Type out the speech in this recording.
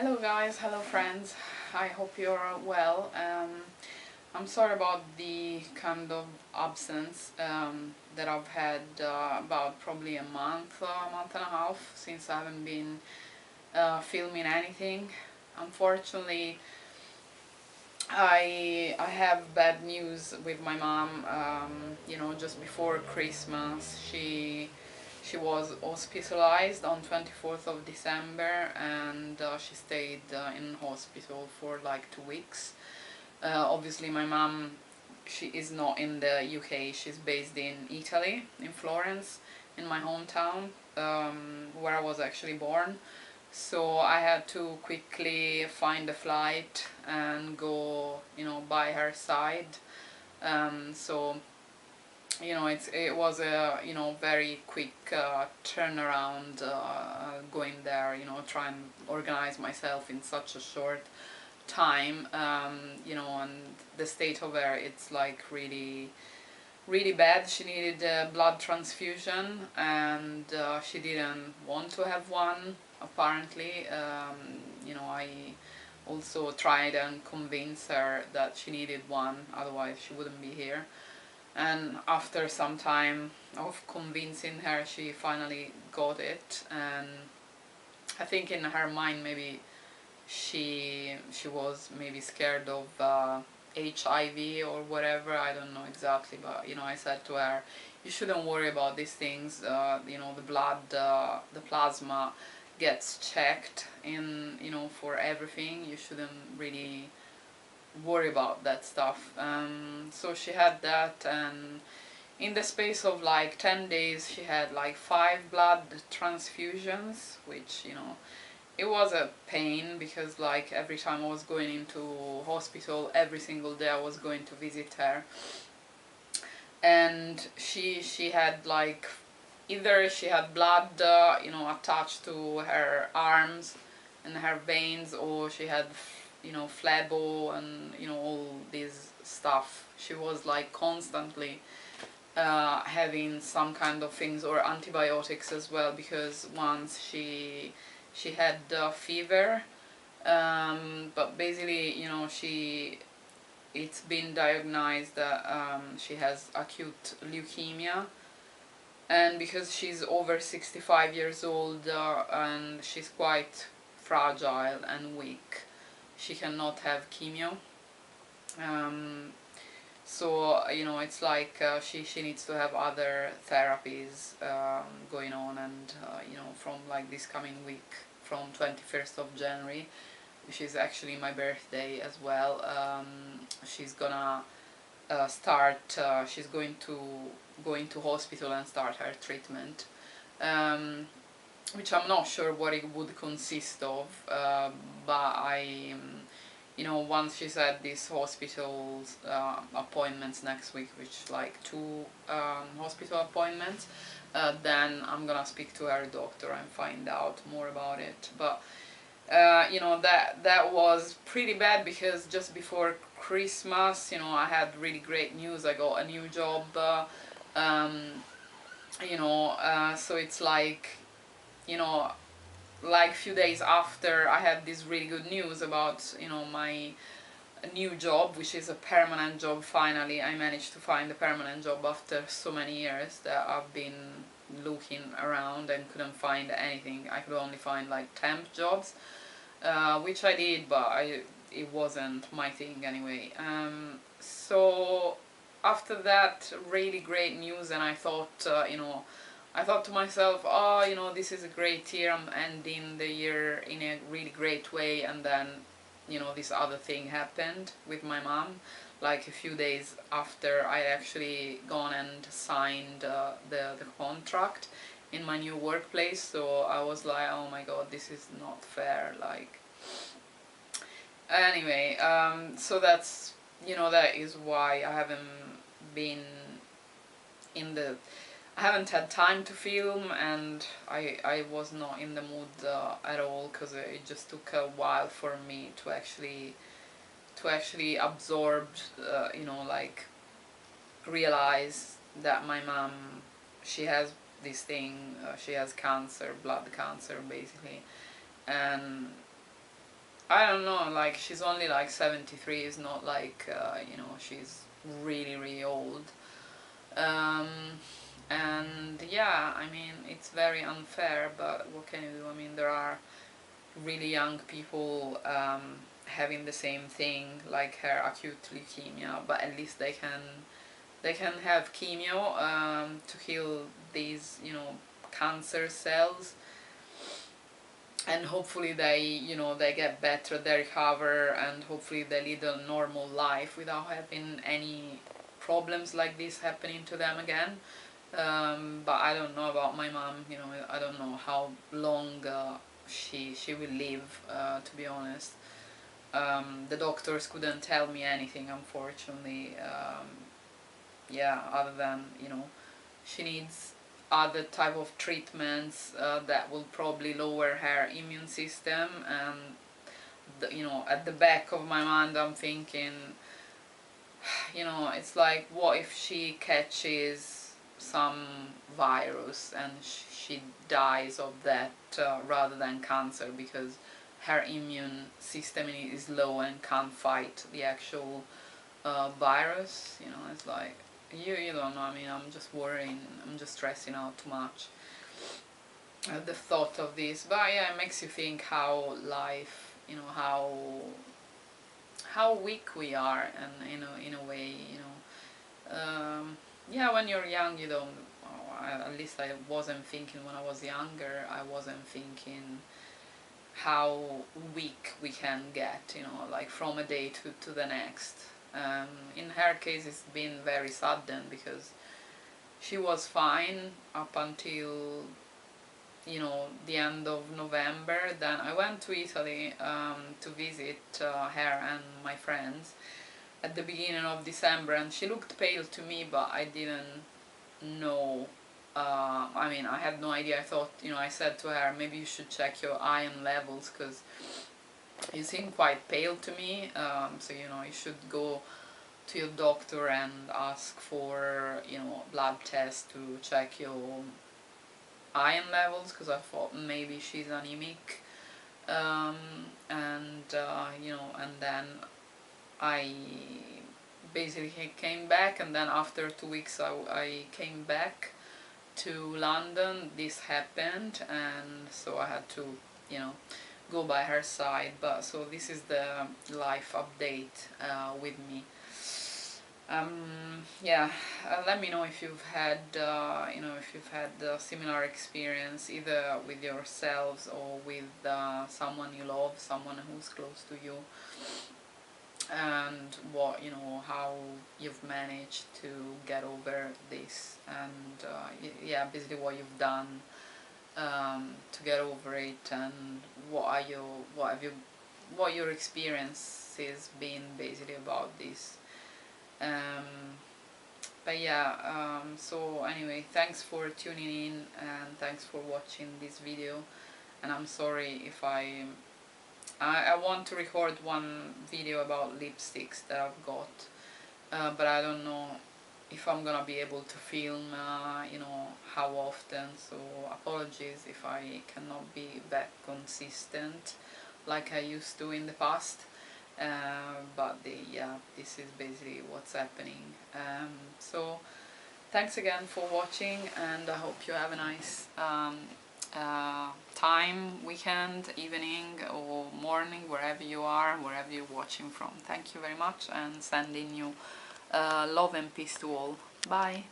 Hello guys, hello friends. I hope you're well. I'm sorry about the kind of absence that I've had about probably a month and a half since I haven't been filming anything. Unfortunately, I have bad news with my mom. Just before Christmas, she was hospitalized on 24th of December, and she stayed in hospital for like 2 weeks. Obviously, my mom, she is not in the UK. She's based in Italy, in Florence, in my hometown, where I was actually born. So I had to quickly find a flight and go, by her side. So it was a very quick turnaround, going there. Try and organize myself in such a short time. And the state of her, it's like really really bad. She needed a blood transfusion, and she didn't want to have one, apparently. I also tried and convinced her that she needed one, otherwise she wouldn't be here. And after some time of convincing her, she finally got it. And I think in her mind, maybe she was maybe scared of HIV or whatever. I don't know exactly, but I said to her, you shouldn't worry about these things. The blood, the plasma gets checked in, for everything. You shouldn't really worry about that stuff. So she had that, and in the space of like 10 days she had like 5 blood transfusions, which it was a pain, because like every time I was going into hospital, every single day I was going to visit her. And she had like, either she had blood attached to her arms and her veins, or she had phlegbo and all this stuff. She was like constantly having some kind of things, or antibiotics as well, because once she had fever. But basically, it's been diagnosed that she has acute leukemia. And because she's over 65 years old, and she's quite fragile and weak, she cannot have chemo. So it's like she needs to have other therapies going on. And from like this coming week, from 21st of January, which is actually my birthday as well, she's gonna she's going to go into hospital and start her treatment, which I'm not sure what it would consist of, but once she's at these hospital appointments next week, which like 2 hospital appointments, then I'm gonna speak to her doctor and find out more about it. But that was pretty bad, because just before Christmas, I had really great news. I got a new job, so it's like few days after I had this really good news about my new job, which is a permanent job. Finally, I managed to find a permanent job after so many years that I've been looking around and couldn't find anything. I could only find like temp jobs, which I did, but it wasn't my thing anyway. So after that really great news, and I thought, I thought to myself, oh, this is a great year, I'm ending the year in a really great way. And then this other thing happened with my mom, like a few days after I actually gone and signed the contract in my new workplace. So I was like, oh my god, this is not fair. Like, anyway, so that is why I haven't been in the I haven't had time to film, and I was not in the mood at all, because it just took a while for me to actually absorb, like realize that my mom, she has this thing, she has cancer, blood cancer basically. And don't know, like she's only like 73, it's not like you know, she's really really old. um, and yeah, I mean, it's very unfair, but what can you do? I mean, there are really young people having the same thing, like her, acute leukemia, but at least they can have chemo to kill these, you know, cancer cells, and hopefully they, you know, they get better, they recover, and hopefully they lead a normal life without having any problems like this happening to them again. But I don't know about my mom, you know, I don't know how long she will live, to be honest. The doctors couldn't tell me anything, unfortunately. Yeah, other than, you know, she needs other type of treatments that will probably lower her immune system. And you know, at the back of my mind I'm thinking, you know, it's like, what if she catches some virus and she dies of that rather than cancer, because her immune system is low and can't fight the actual virus. You know, it's like, you don't know, I mean, I'm just worrying, I'm just stressing out too much at the thought of this. But yeah, it makes you think how life, you know, how weak we are, and, you know, in a way, you know, yeah, when you're young you don't, at least I wasn't thinking when I was younger, I wasn't thinking how weak we can get, you know, like from a day to the next. In her case it's been very sudden, because she was fine up until, you know, the end of November. Then I went to Italy to visit her and my friends at the beginning of December, and she looked pale to me, but I didn't know. I mean, I had no idea. I thought, you know, I said to her, maybe you should check your iron levels, because you seem quite pale to me, so, you know, you should go to your doctor and ask for, you know, blood test to check your iron levels, because I thought maybe she's anemic. And you know, and then I basically came back, and then after 2 weeks I came back to London. This happened, and so I had to, you know, go by her side. But so this is the life update with me. Yeah, let me know if you've had, you know, if you've had a similar experience, either with yourselves or with someone you love, someone who's close to you, and what, you know, how you've managed to get over this, and yeah, basically what you've done to get over it, and what your experiences been basically about this. But yeah, so anyway, thanks for tuning in, and thanks for watching this video. And I'm sorry if I want to record one video about lipsticks that I've got, but I don't know if I'm gonna be able to film, you know, how often. So apologies if I cannot be that consistent like I used to in the past. But yeah, this is basically what's happening. So thanks again for watching, and I hope you have a nice time, weekend, evening or morning, wherever you are, wherever you're watching from. Thank you very much, and sending you love and peace to all. Bye.